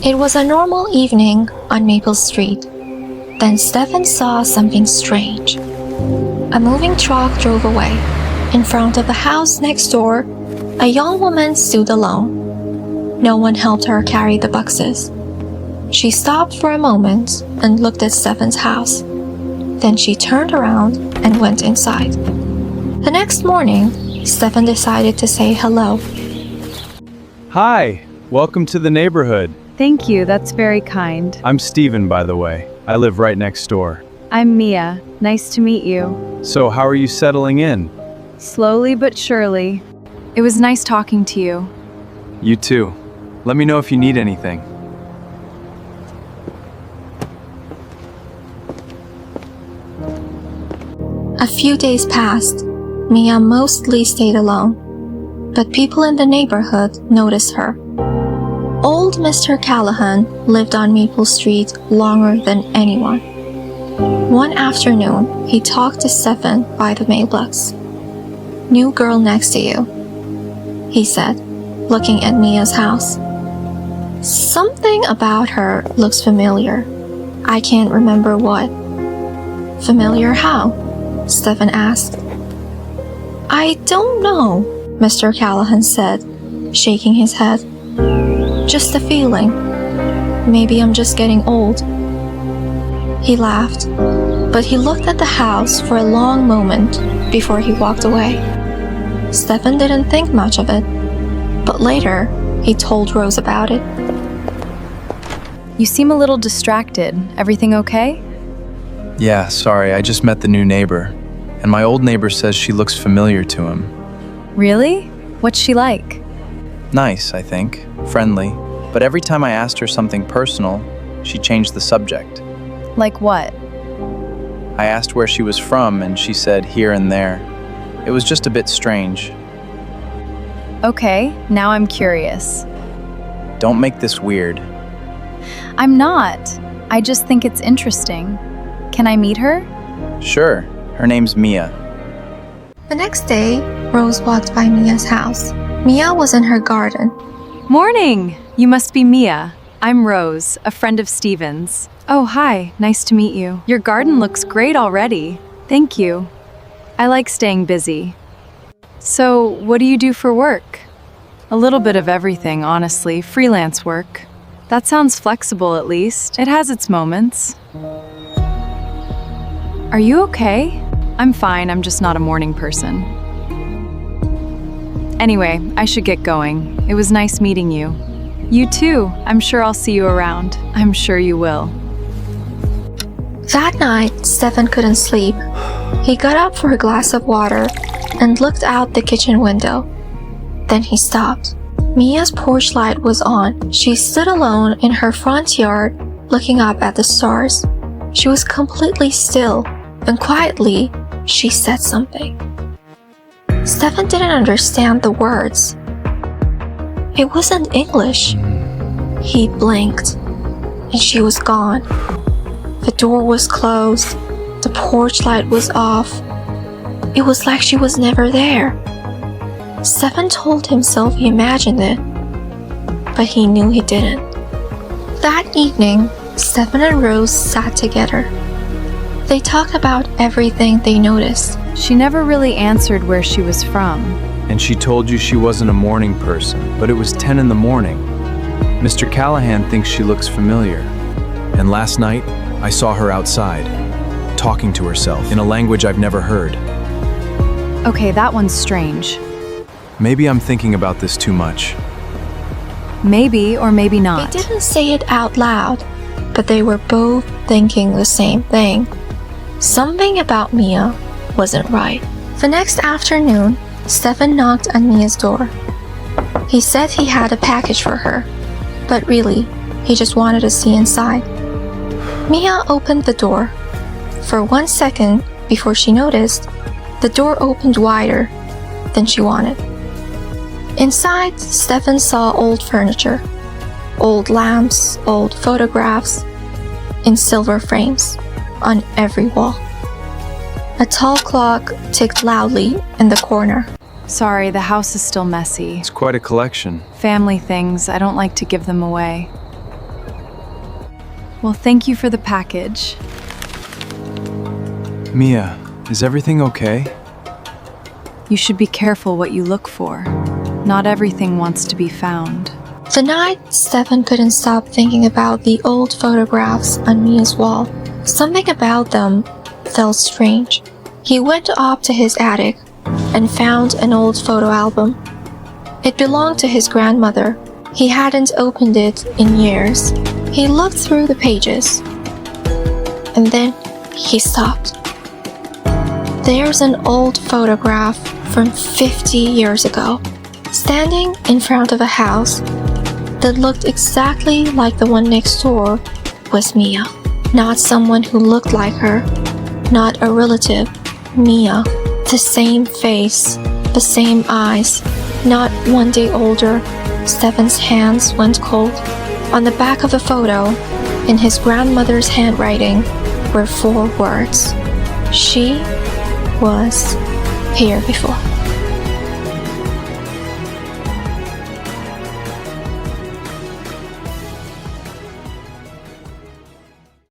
It was a normal evening on Maple Street. Then Stefan saw something strange. A moving truck drove away. In front of the house next door, a young woman stood alone. No one helped her carry the boxes. She stopped for a moment and looked at Stefan's house. Then she turned around and went inside. The next morning, Stefan decided to say hello. Hi, welcome to the neighborhood. Thank you, that's very kind. I'm Steven, by the way. I live right next door. I'm Mia. Nice to meet you. So how are you settling in? Slowly but surely. It was nice talking to you. You too. Let me know if you need anything. A few days passed. Mia mostly stayed alone, but people in the neighborhood noticed her. Old Mr. Callahan lived on Maple Street longer than anyone. One afternoon, he talked to Stefan by the mailbox. "New girl next to you," he said, looking at Mia's house. "Something about her looks familiar. I can't remember what." "Familiar how?" Stefan asked. "I don't know," Mr. Callahan said, shaking his head. "Just a feeling. Maybe I'm just getting old." He laughed, but he looked at the house for a long moment before he walked away. Stefan didn't think much of it, but later he told Rose about it. You seem a little distracted. Everything okay? Yeah, sorry, I just met the new neighbor, and my old neighbor says she looks familiar to him. Really? What's she like? Nice, I think, friendly, but every time I asked her something personal, she changed the subject. Like what? I asked where she was from, and she said here and there. It was just a bit strange. Okay, now I'm curious. Don't make this weird. I'm not. I just think it's interesting. Can I meet her? Sure, her name's Mia. The next day, Rose walked by Mia's house. Mia was in her garden. Morning! You must be Mia. I'm Rose, a friend of Steven's. Oh, hi. Nice to meet you. Your garden looks great already. Thank you. I like staying busy. So, what do you do for work? A little bit of everything, honestly. Freelance work. That sounds flexible, at least. It has its moments. Are you okay? I'm fine. I'm just not a morning person. Anyway, I should get going. It was nice meeting you. You too. I'm sure I'll see you around. I'm sure you will. That night, Stefan couldn't sleep. He got up for a glass of water and looked out the kitchen window. Then he stopped. Mia's porch light was on. She stood alone in her front yard, looking up at the stars. She was completely still, and quietly, she said something. Stefan didn't understand the words. It wasn't English. He blinked, and she was gone. The door was closed. The porch light was off. It was like she was never there. Stefan told himself he imagined it, but he knew he didn't. That evening, Stefan and Rose sat together. They talked about everything they noticed. She never really answered where she was from. And she told you she wasn't a morning person, but it was 10 in the morning. Mr. Callahan thinks she looks familiar. And last night, I saw her outside, talking to herself in a language I've never heard. Okay, that one's strange. Maybe I'm thinking about this too much. Maybe or maybe not. They didn't say it out loud, but they were both thinking the same thing. Something about Mia wasn't right. The next afternoon, Stefan knocked on Mia's door. He said he had a package for her, but really, he just wanted to see inside. Mia opened the door. For 1 second, before she noticed, the door opened wider than she wanted. Inside, Stefan saw old furniture, old lamps, old photographs, in silver frames, on every wall. A tall clock ticked loudly in the corner. Sorry, the house is still messy. It's quite a collection. Family things, I don't like to give them away. Well, thank you for the package. Mia, is everything okay? You should be careful what you look for. Not everything wants to be found. The night, Stefan couldn't stop thinking about the old photographs on Mia's wall. Something about them felt strange. He went up to his attic and found an old photo album. It belonged to his grandmother. He hadn't opened it in years. He looked through the pages, and then he stopped. There's an old photograph from 50 years ago, standing in front of a house that looked exactly like the one next door was Mia. Not someone who looked like her, not a relative, Mia. The same face, the same eyes, not one day older. Stefan's hands went cold. On the back of the photo, in his grandmother's handwriting, were 4 words. She was here before.